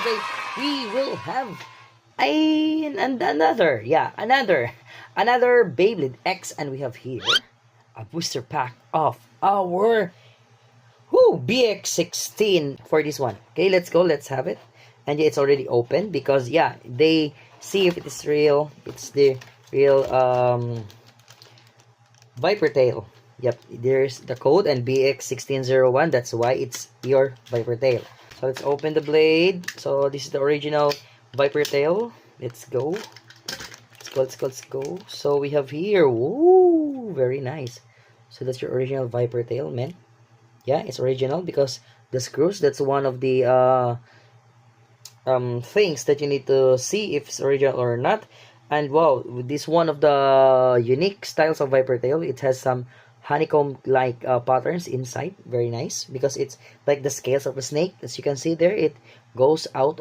today we will have another Beyblade X, and we have here a booster pack of our BX16 for this one. Okay, let's go. Let's have it. And yeah, it's already open because yeah, they see if it is real. It's the real Viper tail. Yep, there's the code and BX1601. That's why it's your Viper tail. So let's open the blade. So this is the original Viper tail. Let's go. Let's go. So we have here. Woo, very nice. So that's your original Viper tail, man. Yeah, it's original because the screws. That's one of the things that you need to see if it's original or not. And wow, this one of the unique styles of Viper tail. It has some honeycomb like patterns inside. Very nice because it's like the scales of a snake. As you can see there, it goes out